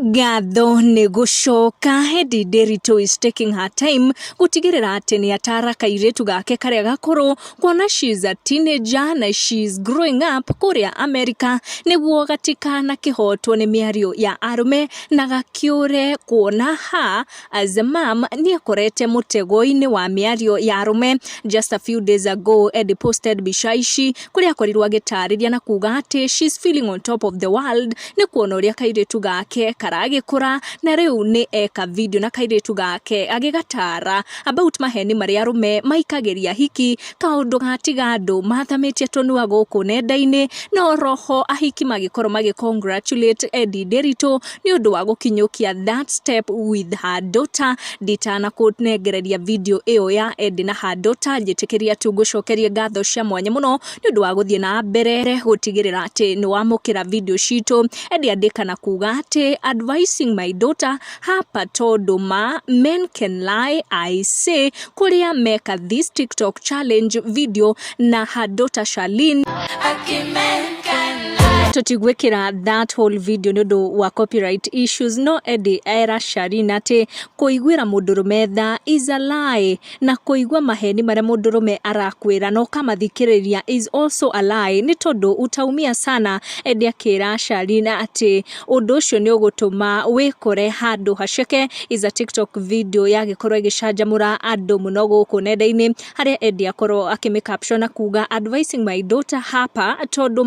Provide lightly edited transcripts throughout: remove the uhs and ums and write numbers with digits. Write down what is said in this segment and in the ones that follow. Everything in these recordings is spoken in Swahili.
Gatho ni gucoka Edday is taking her time gutigirira ati ni atara Kairitu Gake karia gakuru kuona she's a teenager na she's growing up kuria America niguo gatikana kihotwo ni miario ya arume na gakiure kuona ha as a mom ni akorete mutego-ini wa miario ya arume. Just a few days ago Edday posted bishaishi kuria akorirwo agitariria na kuga ati she's feeling on top of the world ni kuona uria Kairitu Gake agikura na riu ni eka video na Kairitu Gake agigatara about maheni maria arume maikagiria hiki kaundu gatiga andu mathamitie tonua guku nenda-ini no roho ahiki magikoro congratulate Edday ni undu wa gukinyukia that step with her daughter. Ditana kunengereria video iyo ya Edday na her daughter njitikiria tu gucokeria ngatho cia mwanya muno ni undu wa guthie na mbere gutigirira ati ni wamukira video citu. Edday andikana kuga ati advising my daughter hapa tondu men can lie I say kuria meka this TikTok challenge video na her daughter Charlene tutigwekira that whole video nundu wa copyright issues no Edday era Charlene ati kuigwira mundurume tha is a lie na kuigwa maheni maria mundurume arakwira no kamathikiriria is also a lie ni tondu utaumia sana. Edday akira Charlene ati undu ucio ni ugutuma wikore handu haceke is a TikTok video yagikorwo igicanjamura andu muno guku nenda-ini haria Edday akorwo akimicaption na kuga advising my daughter hapa tondu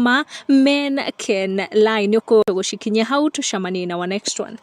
men can lie. Niko gushikinya hau tucamanie na wa next one.